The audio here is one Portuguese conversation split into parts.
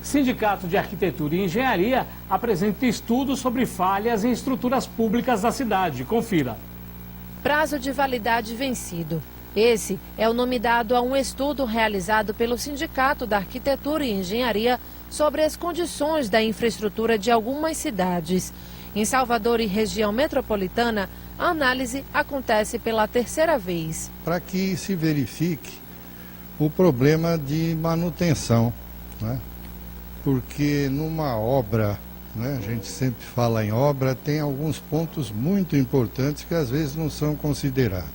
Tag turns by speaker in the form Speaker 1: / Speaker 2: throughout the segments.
Speaker 1: Sindicato de Arquitetura e Engenharia apresenta estudos sobre falhas em estruturas públicas da cidade. Confira.
Speaker 2: Prazo de validade vencido. Esse é o nome dado a um estudo realizado pelo Sindicato da Arquitetura e Engenharia sobre as condições da infraestrutura de algumas cidades. Em Salvador e região metropolitana, a análise acontece pela terceira vez.
Speaker 3: Para que se verifique o problema de manutenção, né? Porque numa obra, né, a gente sempre fala em obra, tem alguns pontos muito importantes que às vezes não são considerados.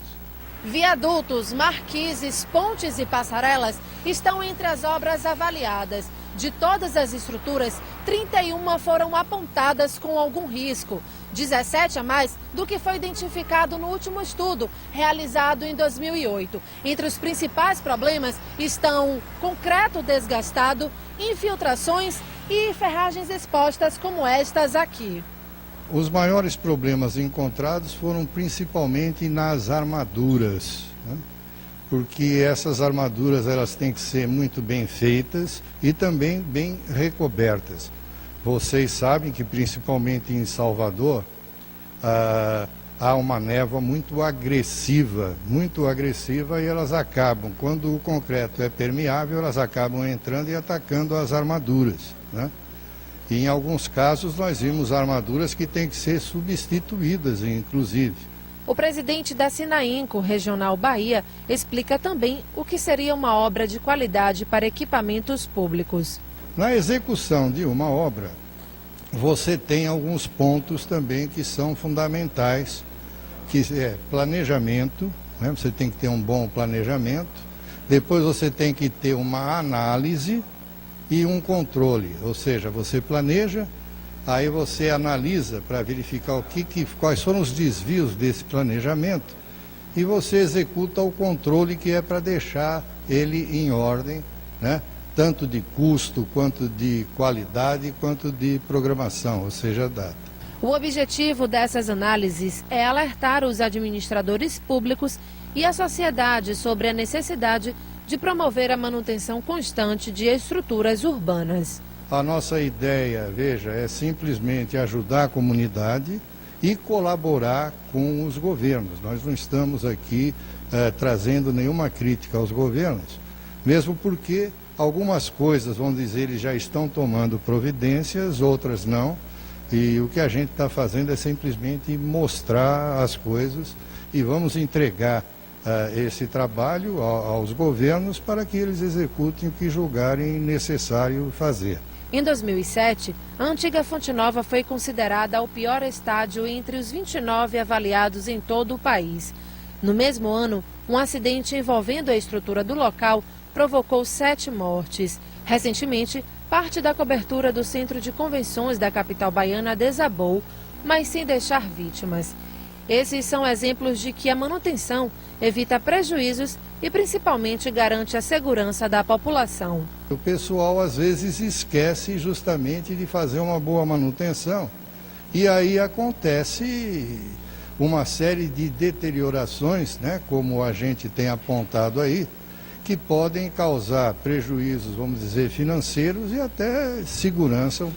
Speaker 2: Viadutos, marquises, pontes e passarelas estão entre as obras avaliadas. De todas as estruturas, 31 foram apontadas com algum risco, 17 a mais do que foi identificado no último estudo, realizado em 2008. Entre os principais problemas estão concreto desgastado, infiltrações e ferragens expostas como estas aqui.
Speaker 3: Os maiores problemas encontrados foram principalmente nas armaduras, né? Porque essas armaduras elas têm que ser muito bem feitas e também bem recobertas. Vocês sabem que principalmente em Salvador há uma névoa muito agressiva e elas acabam, quando o concreto é permeável, elas acabam entrando e atacando as armaduras, né? E em alguns casos nós vimos armaduras que têm que ser substituídas, inclusive.
Speaker 2: O presidente da Sinainco Regional Bahia explica também o que seria uma obra de qualidade para equipamentos públicos.
Speaker 3: Na execução de uma obra, você tem alguns pontos também que são fundamentais, que é planejamento, né? Você tem que ter um bom planejamento, depois você tem que ter uma análise e um controle, ou seja, você planeja, aí você analisa para verificar quais foram os desvios desse planejamento e você executa o controle que é para deixar ele em ordem, né? Tanto de custo, quanto de qualidade, quanto de programação, ou seja, data.
Speaker 2: O objetivo dessas análises é alertar os administradores públicos e a sociedade sobre a necessidade de promover a manutenção constante de estruturas urbanas.
Speaker 3: A nossa ideia, veja, é simplesmente ajudar a comunidade e colaborar com os governos. Nós não estamos aqui trazendo nenhuma crítica aos governos, mesmo porque algumas coisas, vamos dizer, eles já estão tomando providências, outras não. E o que a gente está fazendo é simplesmente mostrar as coisas e vamos entregar esse trabalho aos governos para que eles executem o que julgarem necessário fazer.
Speaker 2: Em 2007, a antiga Fonte Nova foi considerada o pior estádio entre os 29 avaliados em todo o país. No mesmo ano, um acidente envolvendo a estrutura do local provocou 7 mortes. Recentemente, parte da cobertura do centro de convenções da capital baiana desabou, mas sem deixar vítimas. Esses são exemplos de que a manutenção evita prejuízos e principalmente garante a segurança da população.
Speaker 3: O pessoal às vezes esquece justamente de fazer uma boa manutenção e aí acontece uma série de deteriorações, né, como a gente tem apontado aí, que podem causar prejuízos, vamos dizer, financeiros e até segurança.